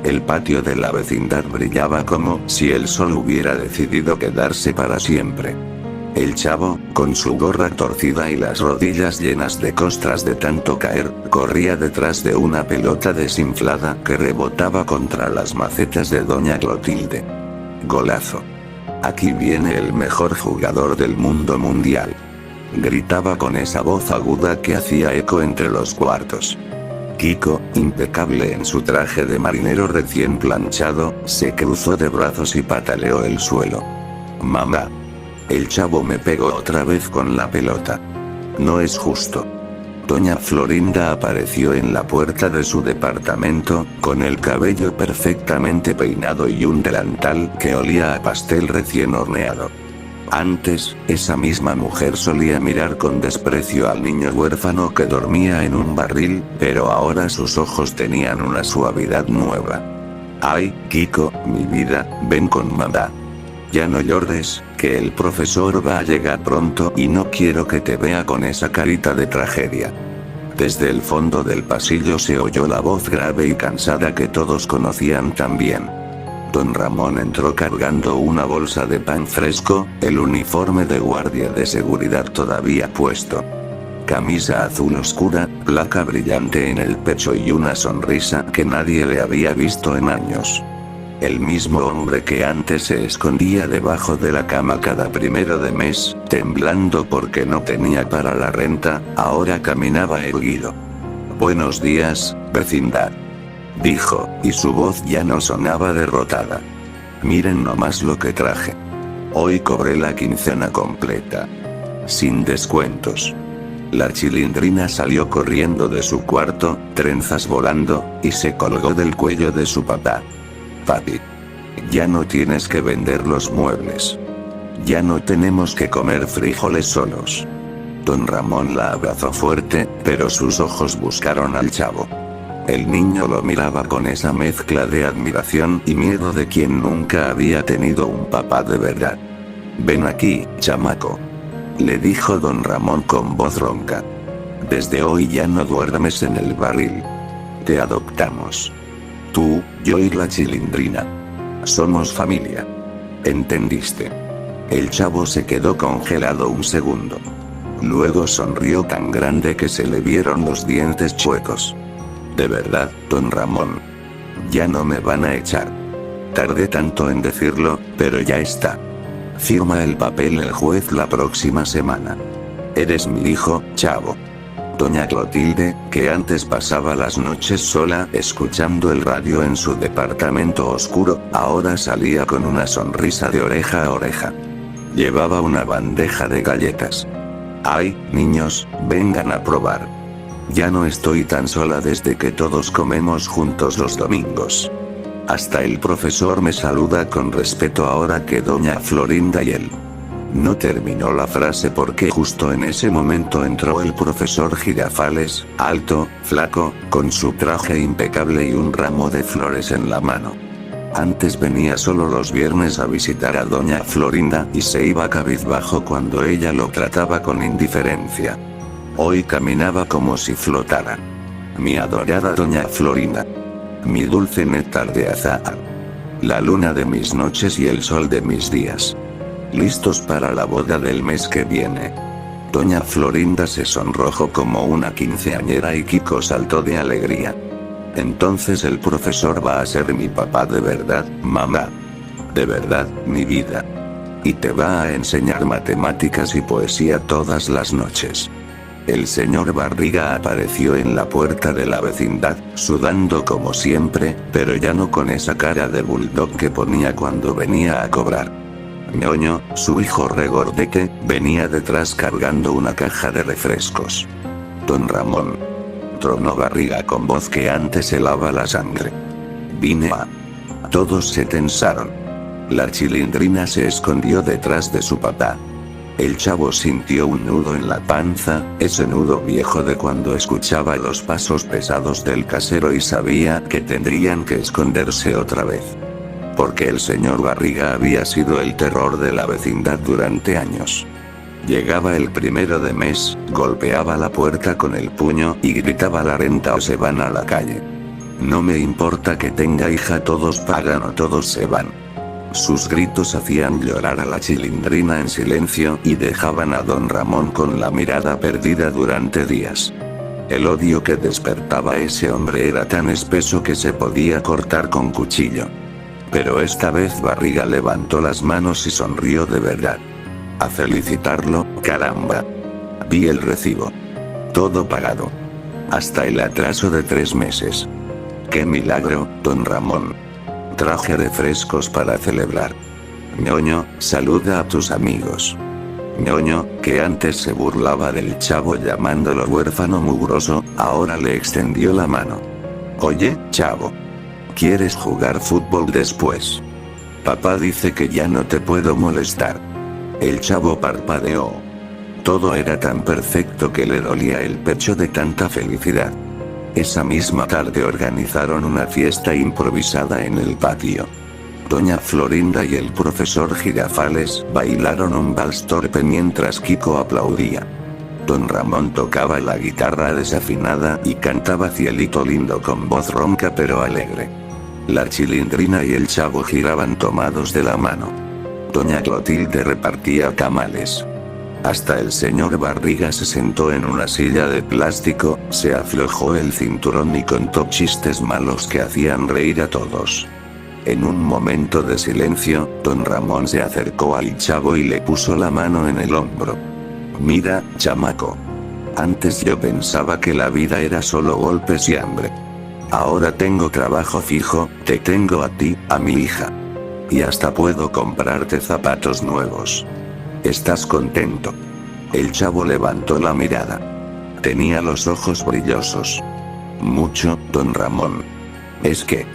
El patio de la vecindad brillaba como si el sol hubiera decidido quedarse para siempre. El chavo, con su gorra torcida y las rodillas llenas de costras de tanto caer, corría detrás de una pelota desinflada que rebotaba contra las macetas de doña Clotilde. Golazo. Aquí viene el mejor jugador del mundo mundial. Gritaba con esa voz aguda que hacía eco entre los cuartos. Kiko, impecable en su traje de marinero recién planchado, se cruzó de brazos y pataleó el suelo. Mamá. El chavo me pegó otra vez con la pelota. No es justo. Doña Florinda apareció en la puerta de su departamento, con el cabello perfectamente peinado y un delantal que olía a pastel recién horneado. Antes, esa misma mujer solía mirar con desprecio al niño huérfano que dormía en un barril, pero ahora sus ojos tenían una suavidad nueva. Ay, Kiko, mi vida, ven con mamá. Ya no llores, que el profesor va a llegar pronto y no quiero que te vea con esa carita de tragedia. Desde el fondo del pasillo se oyó la voz grave y cansada que todos conocían también. Don Ramón entró cargando una bolsa de pan fresco, el uniforme de guardia de seguridad todavía puesto. Camisa azul oscura, placa brillante en el pecho y una sonrisa que nadie le había visto en años. El mismo hombre que antes se escondía debajo de la cama cada primero de mes, temblando porque no tenía para la renta, ahora caminaba erguido. Buenos días, vecindad. Dijo, y su voz ya no sonaba derrotada. Miren nomás lo que traje. Hoy cobré la quincena completa. Sin descuentos. La Chilindrina salió corriendo de su cuarto, trenzas volando, y se colgó del cuello de su papá. Papi. Ya no tienes que vender los muebles. Ya no tenemos que comer frijoles solos. Don Ramón la abrazó fuerte, pero sus ojos buscaron al chavo. El niño lo miraba con esa mezcla de admiración y miedo de quien nunca había tenido un papá de verdad. Ven aquí, chamaco. Le dijo don Ramón con voz ronca. Desde hoy ya no duermes en el barril. Te adoptamos. Tú, yo y la Chilindrina. Somos familia. ¿Entendiste? El chavo se quedó congelado un segundo. Luego sonrió tan grande que se le vieron los dientes chuecos. De verdad, don Ramón. Ya no me van a echar. Tardé tanto en decirlo, pero ya está. Firma el papel el juez la próxima semana. Eres mi hijo, chavo. Doña Clotilde, que antes pasaba las noches sola escuchando el radio en su departamento oscuro, ahora salía con una sonrisa de oreja a oreja. Llevaba una bandeja de galletas. Ay, niños, vengan a probar. Ya no estoy tan sola desde que todos comemos juntos los domingos. Hasta el profesor me saluda con respeto ahora que doña Florinda y él. No terminó la frase porque justo en ese momento entró el profesor Girafales, alto, flaco, con su traje impecable y un ramo de flores en la mano. Antes venía solo los viernes a visitar a doña Florinda y se iba cabizbajo cuando ella lo trataba con indiferencia. Hoy caminaba como si flotara. Mi adorada doña Florinda. Mi dulce néctar de azahar. La luna de mis noches y el sol de mis días. Listos para la boda del mes que viene. Doña Florinda se sonrojó como una quinceañera y Kiko saltó de alegría. Entonces el profesor va a ser mi papá de verdad, mamá. De verdad, mi vida. Y te va a enseñar matemáticas y poesía todas las noches. El señor Barriga apareció en la puerta de la vecindad, sudando como siempre, pero ya no con esa cara de bulldog que ponía cuando venía a cobrar. Ñoño, su hijo regordete, venía detrás cargando una caja de refrescos. Don Ramón. Tronó Barriga con voz que antes helaba la sangre. Vine a... Todos se tensaron. La Chilindrina se escondió detrás de su papá. El chavo sintió un nudo en la panza, ese nudo viejo de cuando escuchaba los pasos pesados del casero y sabía que tendrían que esconderse otra vez. Porque el señor Barriga había sido el terror de la vecindad durante años. Llegaba el primero de mes, golpeaba la puerta con el puño y gritaba la renta o se van a la calle. No me importa que tenga hija, todos pagan o todos se van. Sus gritos hacían llorar a la Chilindrina en silencio y dejaban a don Ramón con la mirada perdida durante días. El odio que despertaba ese hombre era tan espeso que se podía cortar con cuchillo. Pero esta vez Barriga levantó las manos y sonrió de verdad. A felicitarlo, caramba. Vi el recibo. Todo pagado. Hasta el atraso de 3 meses. ¡Qué milagro, don Ramón! Traje refrescos para celebrar. Ñoño, saluda a tus amigos. Ñoño, que antes se burlaba del chavo llamándolo huérfano mugroso, ahora le extendió la mano. Oye, chavo. ¿Quieres jugar fútbol después? Papá dice que ya no te puedo molestar. El chavo parpadeó. Todo era tan perfecto que le dolía el pecho de tanta felicidad. Esa misma tarde organizaron una fiesta improvisada en el patio. Doña Florinda y el profesor Girafales bailaron un vals torpe mientras Kiko aplaudía. Don Ramón tocaba la guitarra desafinada y cantaba Cielito lindo con voz ronca pero alegre. La Chilindrina y el chavo giraban tomados de la mano. Doña Clotilde repartía tamales. Hasta el señor Barriga se sentó en una silla de plástico, se aflojó el cinturón y contó chistes malos que hacían reír a todos. En un momento de silencio, don Ramón se acercó al chavo y le puso la mano en el hombro. Mira, chamaco. Antes yo pensaba que la vida era solo golpes y hambre. Ahora tengo trabajo fijo, te tengo a ti, a mi hija. Y hasta puedo comprarte zapatos nuevos. ¿Estás contento? El chavo levantó la mirada. Tenía los ojos brillosos. Mucho, don Ramón. Es que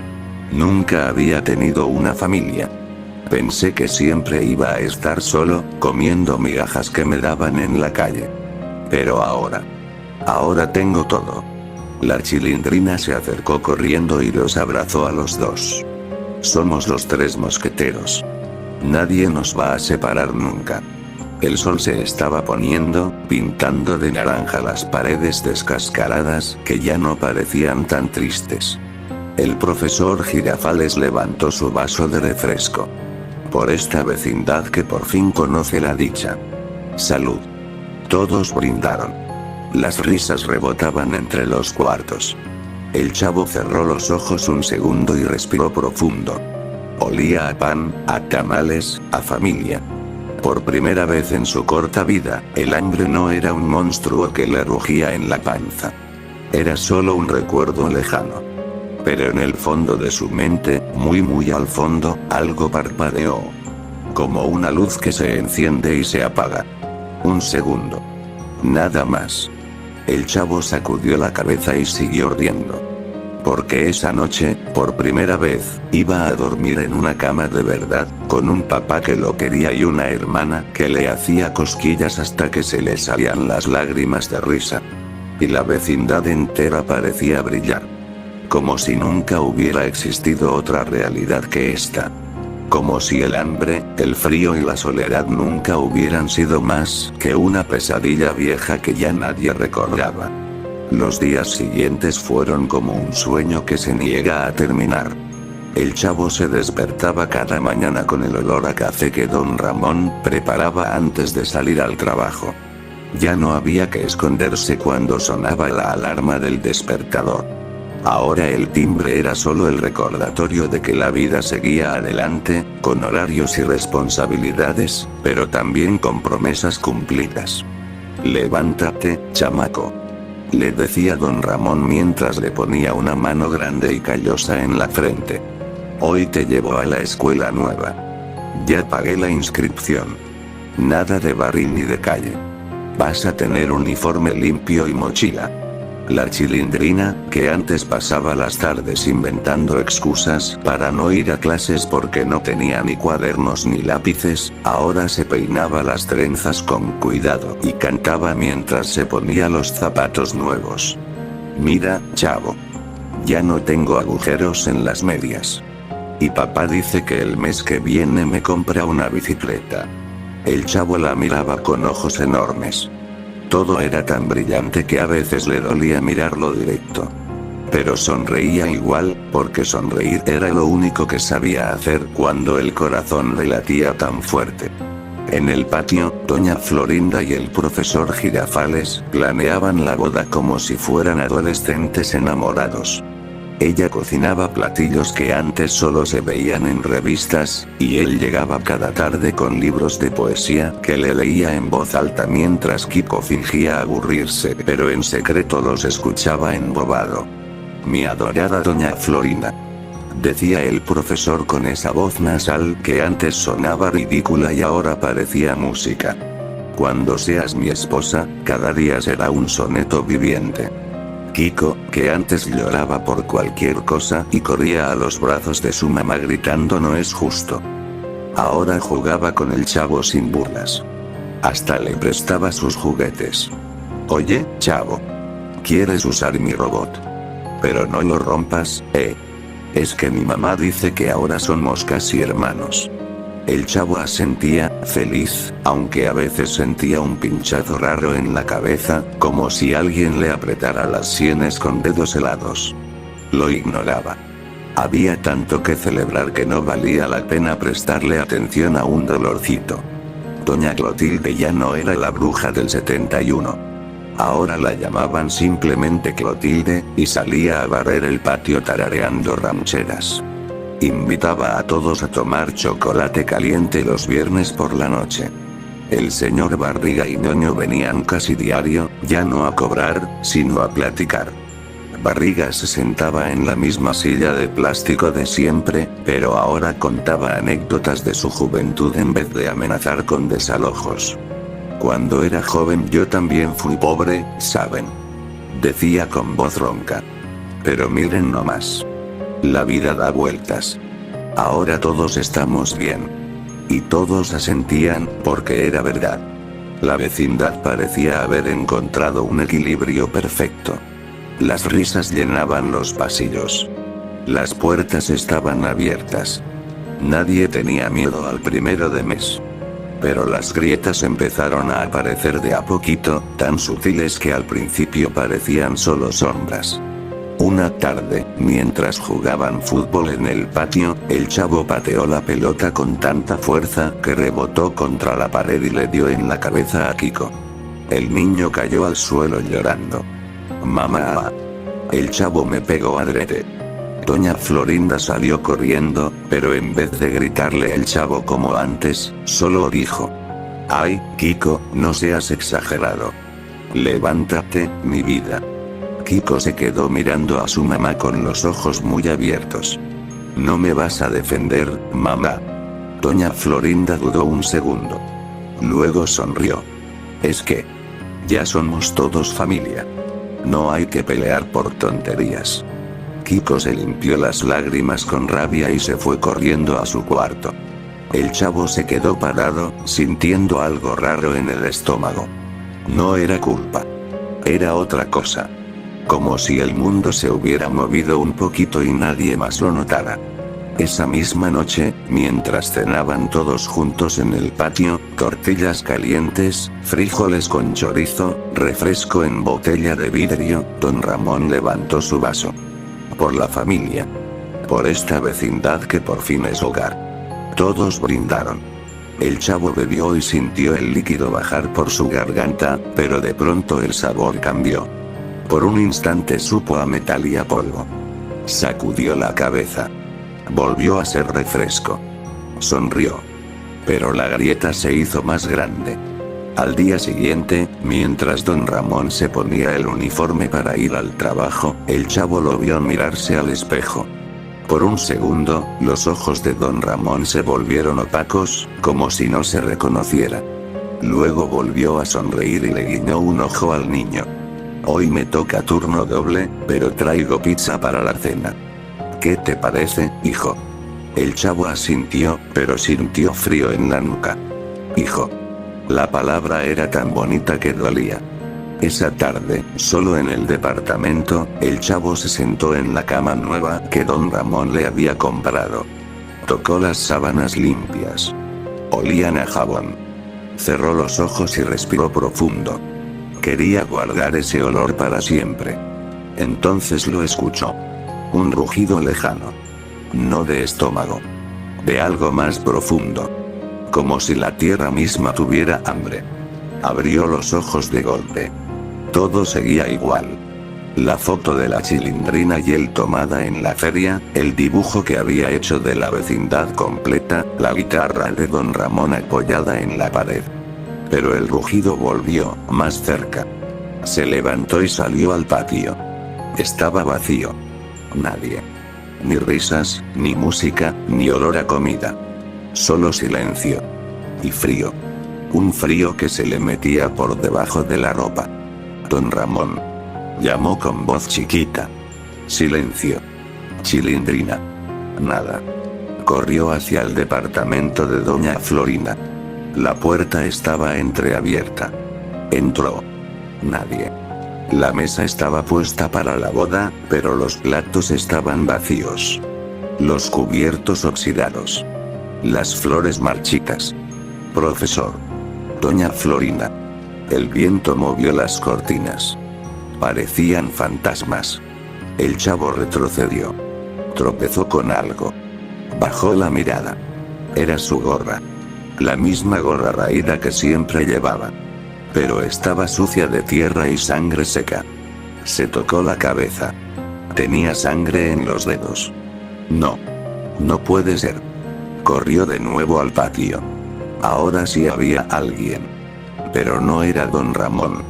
nunca había tenido una familia. Pensé que siempre iba a estar solo, comiendo migajas que me daban en la calle. Pero ahora tengo todo. La Chilindrina se acercó corriendo y los abrazó a los dos. Somos los 3 mosqueteros. Nadie nos va a separar nunca. El sol se estaba poniendo, pintando de naranja las paredes descascaradas, que ya no parecían tan tristes. El profesor Girafales levantó su vaso de refresco. Por esta vecindad que por fin conoce la dicha. Salud. Todos brindaron. Las risas rebotaban entre los cuartos. El chavo cerró los ojos un segundo y respiró profundo. Olía a pan, a tamales, a familia. Por primera vez en su corta vida, el hambre no era un monstruo que le rugía en la panza. Era solo un recuerdo lejano. Pero en el fondo de su mente, muy al fondo, algo parpadeó. Como una luz que se enciende y se apaga. Un segundo. Nada más. El chavo sacudió la cabeza y siguió riendo. Porque esa noche, por primera vez, iba a dormir en una cama de verdad, con un papá que lo quería y una hermana que le hacía cosquillas hasta que se le salían las lágrimas de risa. Y la vecindad entera parecía brillar. Como si nunca hubiera existido otra realidad que esta. Como si el hambre, el frío y la soledad nunca hubieran sido más que una pesadilla vieja que ya nadie recordaba. Los días siguientes fueron como un sueño que se niega a terminar. El chavo se despertaba cada mañana con el olor a café que don Ramón preparaba antes de salir al trabajo. Ya no había que esconderse cuando sonaba la alarma del despertador. Ahora el timbre era solo el recordatorio de que la vida seguía adelante, con horarios y responsabilidades, pero también con promesas cumplidas. Levántate, chamaco. Le decía don Ramón mientras le ponía una mano grande y callosa en la frente. Hoy te llevo a la escuela nueva. Ya pagué la inscripción. Nada de barril ni de calle. Vas a tener uniforme limpio y mochila. La Chilindrina, que antes pasaba las tardes inventando excusas para no ir a clases porque no tenía ni cuadernos ni lápices, ahora se peinaba las trenzas con cuidado y cantaba mientras se ponía los zapatos nuevos. Mira, chavo. Ya no tengo agujeros en las medias. Y papá dice que el mes que viene me compra una bicicleta. El chavo la miraba con ojos enormes. Todo era tan brillante que a veces le dolía mirarlo directo. Pero sonreía igual, porque sonreír era lo único que sabía hacer cuando el corazón le latía tan fuerte. En el patio, doña Florinda y el profesor Girafales planeaban la boda como si fueran adolescentes enamorados. Ella cocinaba platillos que antes solo se veían en revistas, y él llegaba cada tarde con libros de poesía que le leía en voz alta mientras Kiko fingía aburrirse, pero en secreto los escuchaba embobado. «Mi adorada doña Florinda», decía el profesor con esa voz nasal que antes sonaba ridícula y ahora parecía música. «Cuando seas mi esposa, cada día será un soneto viviente». Kiko, que antes lloraba por cualquier cosa y corría a los brazos de su mamá gritando «no es justo», ahora jugaba con el chavo sin burlas. Hasta le prestaba sus juguetes. «Oye, chavo, ¿quieres usar mi robot? Pero no lo rompas, ¿eh? Es que mi mamá dice que ahora somos casi hermanos». El chavo asentía, feliz, aunque a veces sentía un pinchazo raro en la cabeza, como si alguien le apretara las sienes con dedos helados. Lo ignoraba. Había tanto que celebrar que no valía la pena prestarle atención a un dolorcito. Doña Clotilde ya no era la bruja del 71. Ahora la llamaban simplemente Clotilde, y salía a barrer el patio tarareando rancheras. Invitaba a todos a tomar chocolate caliente los viernes por la noche. El señor Barriga y Ñoño venían casi diario, ya no a cobrar, sino a platicar. Barriga se sentaba en la misma silla de plástico de siempre, pero ahora contaba anécdotas de su juventud en vez de amenazar con desalojos. «Cuando era joven yo también fui pobre, ¿saben?», decía con voz ronca. «Pero miren nomás. La vida da vueltas. Ahora todos estamos bien». Y todos asentían, porque era verdad. La vecindad parecía haber encontrado un equilibrio perfecto. Las risas llenaban los pasillos. Las puertas estaban abiertas. Nadie tenía miedo al primero de mes. Pero las grietas empezaron a aparecer de a poquito, tan sutiles que al principio parecían solo sombras. Una tarde, mientras jugaban fútbol en el patio, el chavo pateó la pelota con tanta fuerza que rebotó contra la pared y le dio en la cabeza a Kiko. El niño cayó al suelo llorando. «Mamá. El chavo me pegó adrede». Doña Florinda salió corriendo, pero en vez de gritarle el chavo como antes, solo dijo: «Ay, Kiko, no seas exagerado. Levántate, mi vida». Kiko se quedó mirando a su mamá con los ojos muy abiertos. «¿No me vas a defender, mamá?». Doña Florinda dudó un segundo. Luego sonrió. «Es que ya somos todos familia. No hay que pelear por tonterías». Kiko se limpió las lágrimas con rabia y se fue corriendo a su cuarto. El chavo se quedó parado, sintiendo algo raro en el estómago. No era culpa. Era otra cosa. Como si el mundo se hubiera movido un poquito y nadie más lo notara. Esa misma noche, mientras cenaban todos juntos en el patio, tortillas calientes, frijoles con chorizo, refresco en botella de vidrio, don Ramón levantó su vaso. Por la familia. Por esta vecindad que por fin es hogar. Todos brindaron. El chavo bebió y sintió el líquido bajar por su garganta, pero de pronto el sabor cambió. Por un instante supo a metal y a polvo. Sacudió la cabeza. Volvió a ser refresco. Sonrió. Pero la grieta se hizo más grande. Al día siguiente, mientras don Ramón se ponía el uniforme para ir al trabajo, el chavo lo vio mirarse al espejo. Por un segundo, los ojos de don Ramón se volvieron opacos, como si no se reconociera. Luego volvió a sonreír y le guiñó un ojo al niño. «Hoy me toca turno doble, pero traigo pizza para la cena. ¿Qué te parece, hijo?». El chavo asintió, pero sintió frío en la nuca. «Hijo». La palabra era tan bonita que dolía. Esa tarde, solo en el departamento, el chavo se sentó en la cama nueva que don Ramón le había comprado. Tocó las sábanas limpias. Olían a jabón. Cerró los ojos y respiró profundo. Quería guardar ese olor para siempre. Entonces lo escuchó. Un rugido lejano. No de estómago. De algo más profundo. Como si la tierra misma tuviera hambre. Abrió los ojos de golpe. Todo seguía igual. La foto de la Chilindrina y él tomada en la feria, el dibujo que había hecho de la vecindad completa, la guitarra de don Ramón apoyada en la pared. Pero el rugido volvió, más cerca. Se levantó y salió al patio. Estaba vacío. Nadie. Ni risas, ni música, ni olor a comida. Solo silencio. Y frío. Un frío que se le metía por debajo de la ropa. Don Ramón. Llamó con voz chiquita. Silencio. Chilindrina. Nada. Corrió hacia el departamento de doña Florinda. La puerta estaba entreabierta. Entró. Nadie. La mesa estaba puesta para la boda, pero los platos estaban vacíos. Los cubiertos oxidados. Las flores marchitas. Profesor. Doña Florinda. El viento movió las cortinas. Parecían fantasmas. El chavo retrocedió. Tropezó con algo. Bajó la mirada. Era su gorra. La misma gorra raída que siempre llevaba. Pero estaba sucia de tierra y sangre seca. Se tocó la cabeza. Tenía sangre en los dedos. No. No puede ser. Corrió de nuevo al patio. Ahora sí había alguien. Pero no era don Ramón.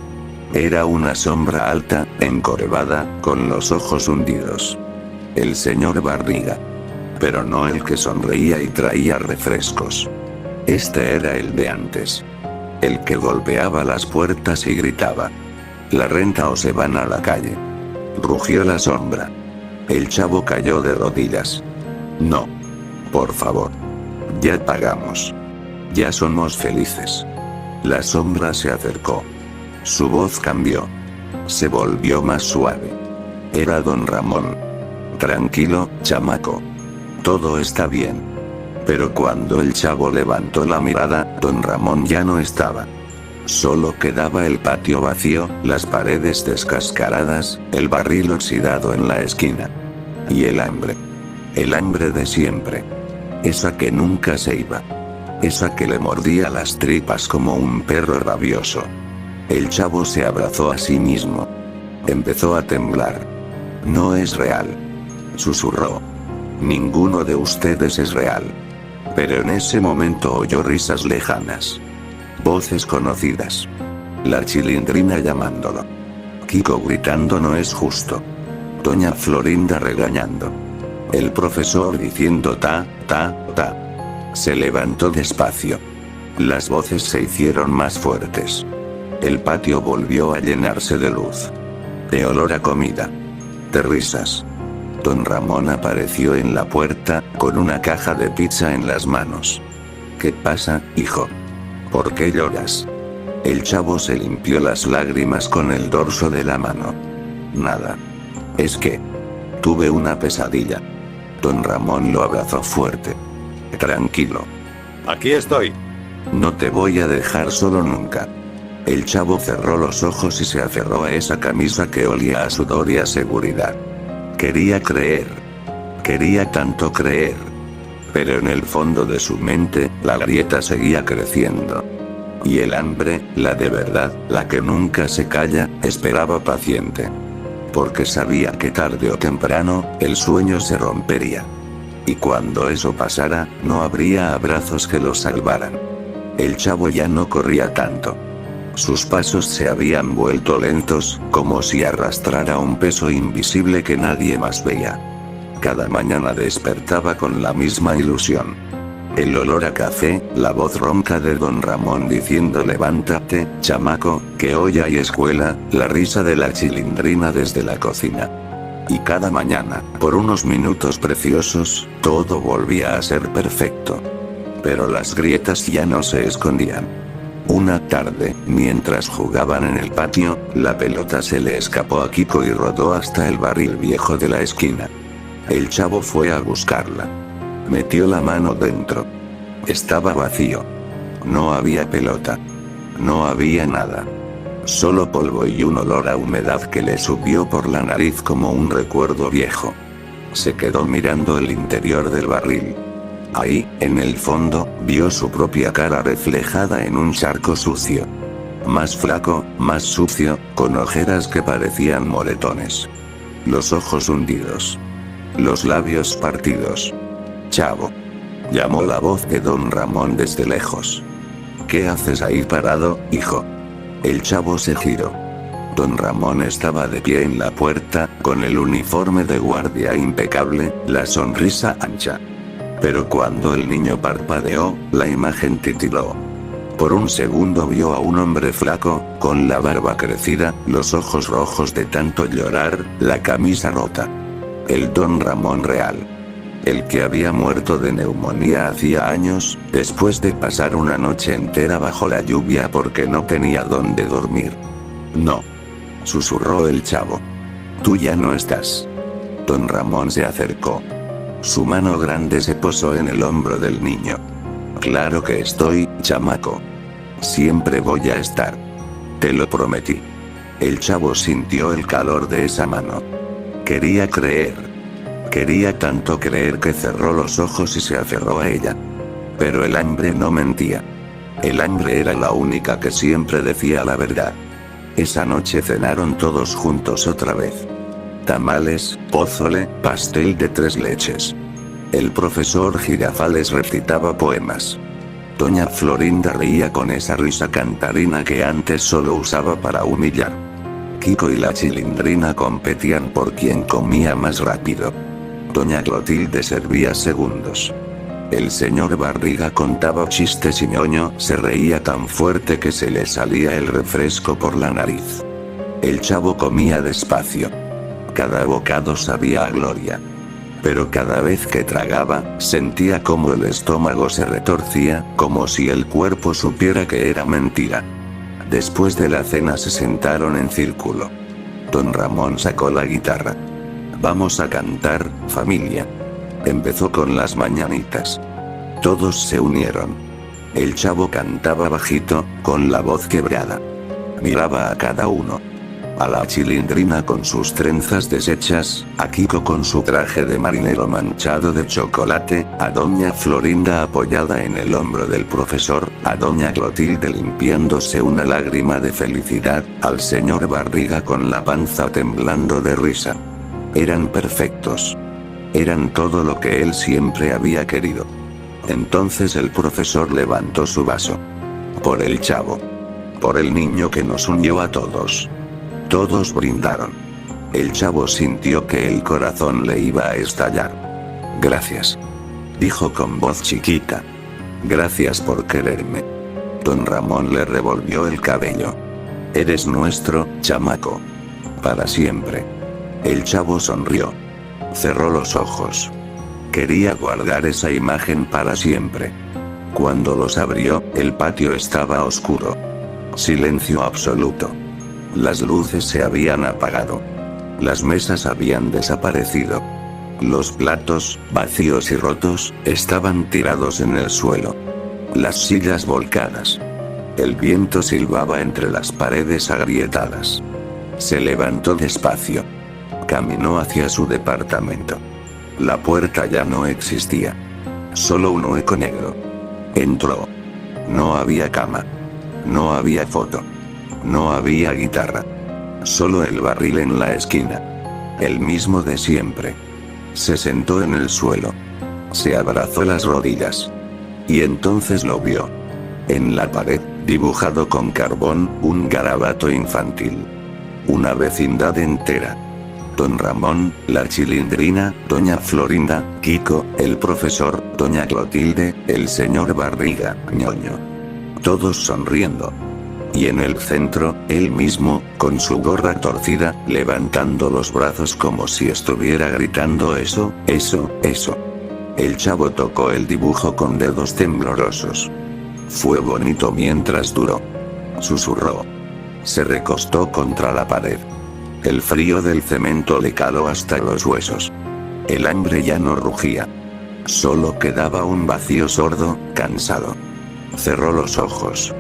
Era una sombra alta, encorvada, con los ojos hundidos. El señor Barriga. Pero no el que sonreía y traía refrescos. Este era el de antes. El que golpeaba las puertas y gritaba. La renta o se van a la calle. Rugió la sombra. El chavo cayó de rodillas. No. Por favor. Ya pagamos. Ya somos felices. La sombra se acercó. Su voz cambió. Se volvió más suave. Era don Ramón. Tranquilo, chamaco. Todo está bien. Pero cuando el chavo levantó la mirada, don Ramón ya no estaba. Solo quedaba el patio vacío, las paredes descascaradas, el barril oxidado en la esquina. Y el hambre. El hambre de siempre. Esa que nunca se iba. Esa que le mordía las tripas como un perro rabioso. El chavo se abrazó a sí mismo. Empezó a temblar. No es real. Susurró. Ninguno de ustedes es real. Pero en ese momento oyó risas lejanas. Voces conocidas. La Chilindrina llamándolo. Kiko gritando no es justo. Doña Florinda regañando. El profesor diciendo ta, ta, ta. Se levantó despacio. Las voces se hicieron más fuertes. El patio volvió a llenarse de luz. De olor a comida. De risas. Don Ramón apareció en la puerta, con una caja de pizza en las manos. ¿Qué pasa, hijo? ¿Por qué lloras? El chavo se limpió las lágrimas con el dorso de la mano. Nada. Es que tuve una pesadilla. Don Ramón lo abrazó fuerte. Tranquilo. Aquí estoy. No te voy a dejar solo nunca. El chavo cerró los ojos y se aferró a esa camisa que olía a sudor y a seguridad. Quería creer. Quería tanto creer. Pero en el fondo de su mente, la grieta seguía creciendo. Y el hambre, la de verdad, la que nunca se calla, esperaba paciente. Porque sabía que tarde o temprano, el sueño se rompería. Y cuando eso pasara, no habría abrazos que lo salvaran. El chavo ya no corría tanto. Sus pasos se habían vuelto lentos, como si arrastrara un peso invisible que nadie más veía. Cada mañana despertaba con la misma ilusión. El olor a café, la voz ronca de don Ramón diciendo levántate, chamaco, que hoy hay escuela, la risa de la Chilindrina desde la cocina. Y cada mañana, por unos minutos preciosos, todo volvía a ser perfecto. Pero las grietas ya no se escondían. Una tarde, mientras jugaban en el patio, la pelota se le escapó a Kiko y rodó hasta el barril viejo de la esquina. El chavo fue a buscarla. Metió la mano dentro. Estaba vacío. No había pelota. No había nada. Solo polvo y un olor a humedad que le subió por la nariz como un recuerdo viejo. Se quedó mirando el interior del barril. Ahí, en el fondo, vio su propia cara reflejada en un charco sucio. Más flaco, más sucio, con ojeras que parecían moretones. Los ojos hundidos. Los labios partidos. Chavo. Llamó la voz de don Ramón desde lejos. ¿Qué haces ahí parado, hijo? El chavo se giró. Don Ramón estaba de pie en la puerta, con el uniforme de guardia impecable, la sonrisa ancha. Pero cuando el niño parpadeó, la imagen titiló. Por un segundo vio a un hombre flaco, con la barba crecida, los ojos rojos de tanto llorar, la camisa rota. El don Ramón real. El que había muerto de neumonía hacía años, después de pasar una noche entera bajo la lluvia porque no tenía dónde dormir. No. Susurró el chavo. Tú ya no estás. Don Ramón se acercó. Su mano grande se posó en el hombro del niño. Claro que estoy, chamaco. Siempre voy a estar. Te lo prometí. El chavo sintió el calor de esa mano. Quería creer. Quería tanto creer que cerró los ojos y se aferró a ella. Pero el hambre no mentía. El hambre era la única que siempre decía la verdad. Esa noche cenaron todos juntos otra vez. Tamales, pozole, pastel de 3 leches. El profesor Girafales recitaba poemas. Doña Florinda reía con esa risa cantarina que antes solo usaba para humillar. Kiko y la Chilindrina competían por quien comía más rápido. Doña Clotilde servía segundos. El señor Barriga contaba chistes y ñoño se reía tan fuerte que se le salía el refresco por la nariz. El chavo comía despacio. Cada bocado sabía a gloria. Pero cada vez que tragaba, sentía como el estómago se retorcía, como si el cuerpo supiera que era mentira. Después de la cena se sentaron en círculo. Don Ramón sacó la guitarra. Vamos a cantar, familia. Empezó con las mañanitas. Todos se unieron. El chavo cantaba bajito, con la voz quebrada. Miraba a cada uno. A la Chilindrina con sus trenzas deshechas, a Kiko con su traje de marinero manchado de chocolate, a doña Florinda apoyada en el hombro del profesor, a doña Clotilde limpiándose una lágrima de felicidad, al señor Barriga con la panza temblando de risa. Eran perfectos. Eran todo lo que él siempre había querido. Entonces el profesor levantó su vaso. Por el chavo. Por el niño que nos unió a todos. Todos brindaron. El chavo sintió que el corazón le iba a estallar. Gracias. Dijo con voz chiquita. Gracias por quererme. Don Ramón le revolvió el cabello. Eres nuestro, chamaco. Para siempre. El chavo sonrió. Cerró los ojos. Quería guardar esa imagen para siempre. Cuando los abrió, el patio estaba oscuro. Silencio absoluto. Las luces se habían apagado. Las mesas habían desaparecido. Los platos, vacíos y rotos, estaban tirados en el suelo. Las sillas volcadas. El viento silbaba entre las paredes agrietadas. Se levantó despacio. Caminó hacia su departamento. La puerta ya no existía. Solo un hueco negro. Entró. No había cama. No había foto. No había guitarra. Solo el barril en la esquina. El mismo de siempre. Se sentó en el suelo. Se abrazó las rodillas. Y entonces lo vio. En la pared, dibujado con carbón, un garabato infantil. Una vecindad entera. Don Ramón, la Chilindrina, doña Florinda, Kiko, el profesor, doña Clotilde, el señor Barriga, ñoño. Todos sonriendo. Y en el centro, él mismo, con su gorra torcida, levantando los brazos como si estuviera gritando eso, eso, eso. El chavo tocó el dibujo con dedos temblorosos. Fue bonito mientras duró. Susurró. Se recostó contra la pared. El frío del cemento le caló hasta los huesos. El hambre ya no rugía. Solo quedaba un vacío sordo, cansado. Cerró los ojos.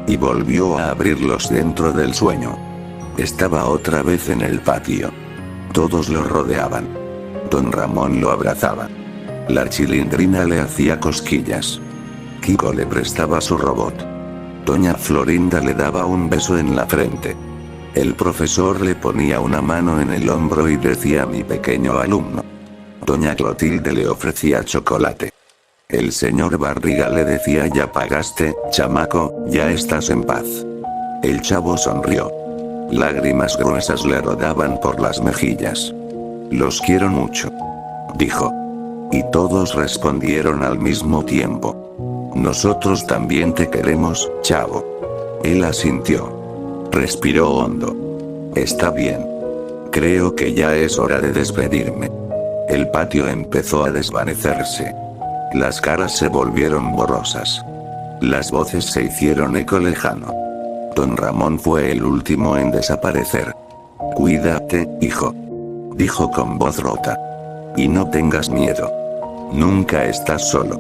y volvió a abrirlos dentro del sueño. Estaba otra vez en el patio. Todos lo rodeaban. Don Ramón lo abrazaba. La Chilindrina le hacía cosquillas. Kiko le prestaba su robot. Doña Florinda le daba un beso en la frente. El profesor le ponía una mano en el hombro y decía: mi pequeño alumno. Doña Clotilde le ofrecía chocolate. El señor Barriga le decía: ya pagaste, chamaco, ya estás en paz. El chavo sonrió. Lágrimas gruesas le rodaban por las mejillas. Los quiero mucho, dijo. Y todos respondieron al mismo tiempo: nosotros también te queremos, chavo. Él asintió. Respiró hondo. Está bien. Creo que ya es hora de despedirme. El patio empezó a desvanecerse. Las caras se volvieron borrosas. Las voces se hicieron eco lejano. Don Ramón fue el último en desaparecer. Cuídate, hijo, dijo con voz rota. Y no tengas miedo. Nunca estás solo.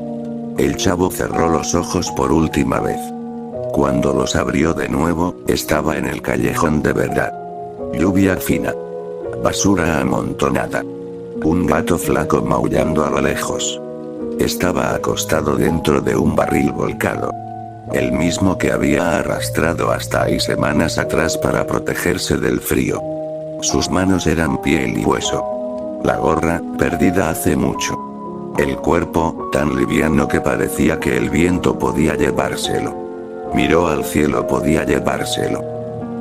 El chavo cerró los ojos por última vez. Cuando los abrió de nuevo, estaba en el callejón de verdad. Lluvia fina. Basura amontonada. Un gato flaco maullando a lo lejos. Estaba acostado dentro de un barril volcado. El mismo que había arrastrado hasta ahí semanas atrás para protegerse del frío. Sus manos eran piel y hueso. La gorra, perdida hace mucho. El cuerpo, tan liviano que parecía que el viento podía llevárselo. Miró al cielo, podía llevárselo.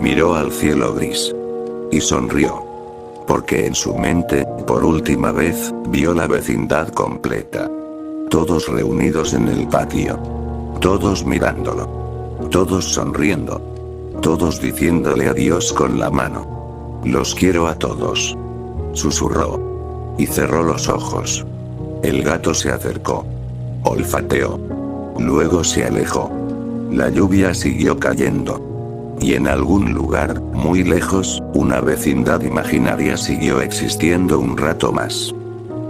Miró al cielo gris. Y sonrió. Porque en su mente, por última vez, vio la vecindad completa. Todos reunidos en el patio. Todos mirándolo. Todos sonriendo. Todos diciéndole adiós con la mano. Los quiero a todos. Susurró. Y cerró los ojos. El gato se acercó. Olfateó. Luego se alejó. La lluvia siguió cayendo. Y en algún lugar, muy lejos, una vecindad imaginaria siguió existiendo un rato más.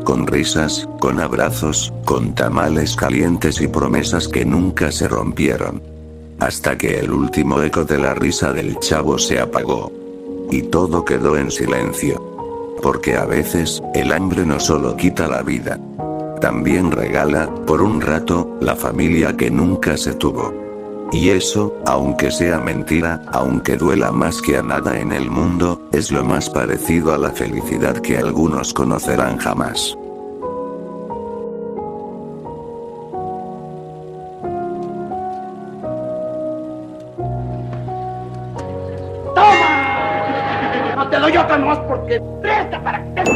Con risas, con abrazos, con tamales calientes y promesas que nunca se rompieron. Hasta que el último eco de la risa del chavo se apagó. Y todo quedó en silencio. Porque a veces, el hambre no solo quita la vida. También regala, por un rato, la familia que nunca se tuvo. Y eso, aunque sea mentira, aunque duela más que a nada en el mundo, es lo más parecido a la felicidad que algunos conocerán jamás. ¡Toma! No te doy otra más porque presta para que te...